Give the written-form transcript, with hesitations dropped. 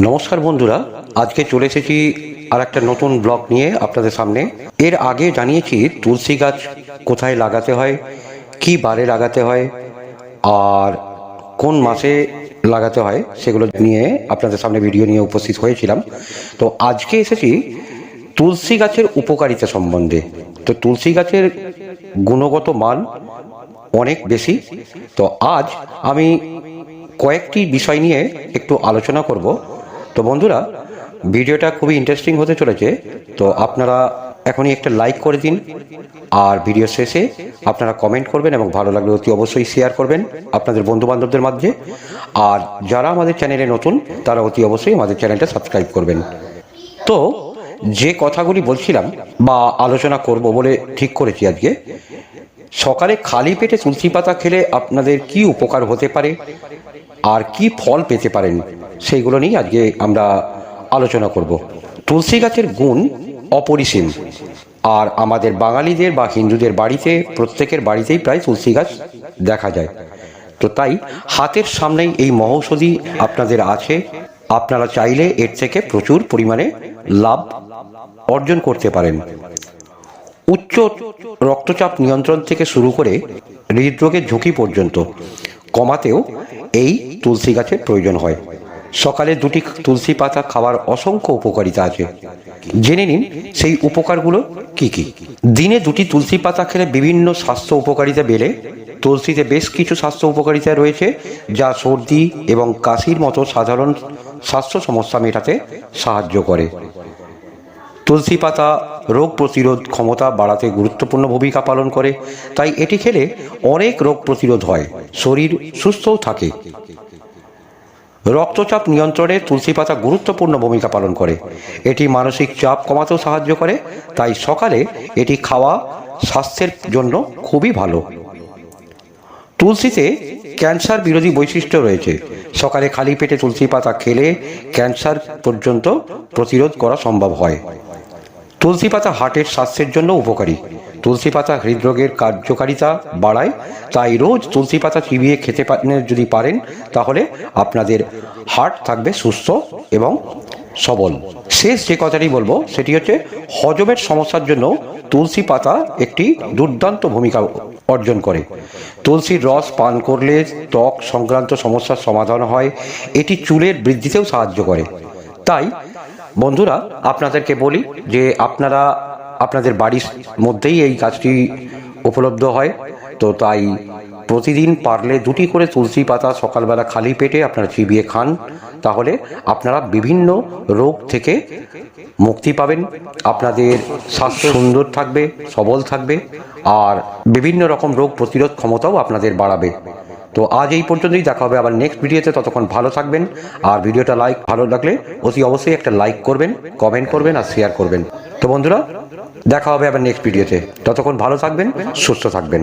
নমস্কার বন্ধুরা, আজকে চলে এসেছি আর একটা নতুন ব্লগ নিয়ে আপনাদের সামনে। এর আগে জানিয়েছি তুলসী গাছ কোথায় লাগাতে হয়, কি বারে লাগাতে হয় আর কোন মাসে লাগাতে হয়, সেগুলো নিয়ে আপনাদের সামনে ভিডিও নিয়ে উপস্থিত হয়েছিলাম। তো আজকে এসেছি তুলসী গাছের উপকারিতা সম্বন্ধে। তো তুলসী গাছের গুণগত মান অনেক বেশি। তো আজ আমি কয়েকটি বিষয় নিয়ে একটু আলোচনা করব। তো বন্ধুরা, ভিডিওটা খুবই ইন্টারেস্টিং হতে চলেছে। তো আপনারা এখনই একটা লাইক করে দিন, আর ভিডিও শেষে আপনারা কমেন্ট করবেন এবং ভালো লাগলে অতি অবশ্যই শেয়ার করবেন আপনাদের বন্ধুবান্ধবদের মাঝে। আর যারা আমাদের চ্যানেলে নতুন তারা অতি অবশ্যই আমাদের চ্যানেলটা সাবস্ক্রাইব করবেন। তো যে কথাগুলি বলছিলাম বা আলোচনা করব বলে ঠিক করেছি আজকে, সকালে খালি পেটে তুলসী পাতা খেলে আপনাদের কি উপকার হতে পারে আর কি ফল পেতে পারেন, সেইগুলো নিয়ে আজকে আমরা আলোচনা করব। তুলসী গাছের গুণ অপরিসীম, আর আমাদের বাঙালিদের বা হিন্দুদের বাড়িতে প্রত্যেকের বাড়িতেই প্রায় তুলসী গাছ দেখা যায়। তো তাই হাতের সামনেই এই মহৌষধি আপনাদের আছে। আপনারা চাইলে এর থেকে প্রচুর পরিমাণে লাভ অর্জন করতে পারেন। উচ্চ রক্তচাপ নিয়ন্ত্রণ থেকে শুরু করে হৃদরোগের ঝুঁকি পর্যন্ত কমাতেও এই তুলসী গাছের প্রয়োজন হয়। সকালে দুটি তুলসী পাতা খাওয়ার অসংখ্য উপকারিতা আছে। জেনে নিন সেই উপকারগুলো কি কি। দিনে দুটি তুলসী পাতা খেলে বিভিন্ন স্বাস্থ্য উপকারিতা বেড়ে। তুলসীতে বেশ কিছু স্বাস্থ্য উপকারিতা রয়েছে, যা সর্দি এবং কাশির মতো সাধারণ স্বাস্থ্য সমস্যা মেটাতে সাহায্য করে। তুলসী পাতা রোগ প্রতিরোধ ক্ষমতা বাড়াতে গুরুত্বপূর্ণ ভূমিকা পালন করে, তাই এটি খেলে অনেক রোগ প্রতিরোধ হয়, শরীর সুস্থও থাকে। রক্তচাপ নিয়ন্ত্রণে তুলসী পাতা গুরুত্বপূর্ণ ভূমিকা পালন করে। এটি মানসিক চাপ কমাতেও সাহায্য করে, তাই সকালে এটি খাওয়া স্বাস্থ্যের জন্য খুবই ভালো। তুলসীতে ক্যান্সার বিরোধী বৈশিষ্ট্য রয়েছে। সকালে খালি পেটে তুলসী পাতা খেলে ক্যান্সার পর্যন্ত প্রতিরোধ করা সম্ভব হয়। তুলসী পাতা হার্টের স্বাস্থ্যের জন্য উপকারী। তুলসী পাতা হৃদরোগের কার্যকারিতা বাড়ায়, তাই রোজ তুলসী পাতা চিবিয়ে খেতে যদি পারেন, তাহলে আপনাদের হার্ট থাকবে সুস্থ এবং সবল। শেষ যে কথাটি বলবো সেটি হচ্ছে, হজমের সমস্যার জন্য তুলসী পাতা একটি দুর্দান্ত ভূমিকা অর্জন করে। তুলসীর রস পান করলে ত্বক সংক্রান্ত সমস্যার সমাধান হয়। এটি চুলের বৃদ্ধিতেও সাহায্য করে। তাই বন্ধুরা, আপনাদেরকে বলি যে আপনারা আপনাদের বাড়ির মধ্যেই এই গাছটি উপলব্ধ হয়। তো তাই প্রতিদিন পারলে দুটি করে তুলসী পাতা সকালবেলা খালি পেটে আপনারা চিবিয়ে খান, তাহলে আপনারা বিভিন্ন রোগ থেকে মুক্তি পাবেন। আপনাদের স্বাস্থ্য সুন্দর থাকবে, সবল থাকবে, আর বিভিন্ন রকম রোগ প্রতিরোধ ক্ষমতাও আপনাদের বাড়াবে। তো আজ এই পর্যন্তই, দেখা হবে আবার নেক্সট ভিডিওতে। ততক্ষণ ভালো থাকবেন, আর ভিডিওটা ভালো লাগলে অতি অবশ্যই একটা লাইক করবেন, কমেন্ট করবেন আর শেয়ার করবেন। তো বন্ধুরা, দেখা হবে আবার নেক্সট ভিডিওতে। ততক্ষণ ভালো থাকবেন, সুস্থ থাকবেন।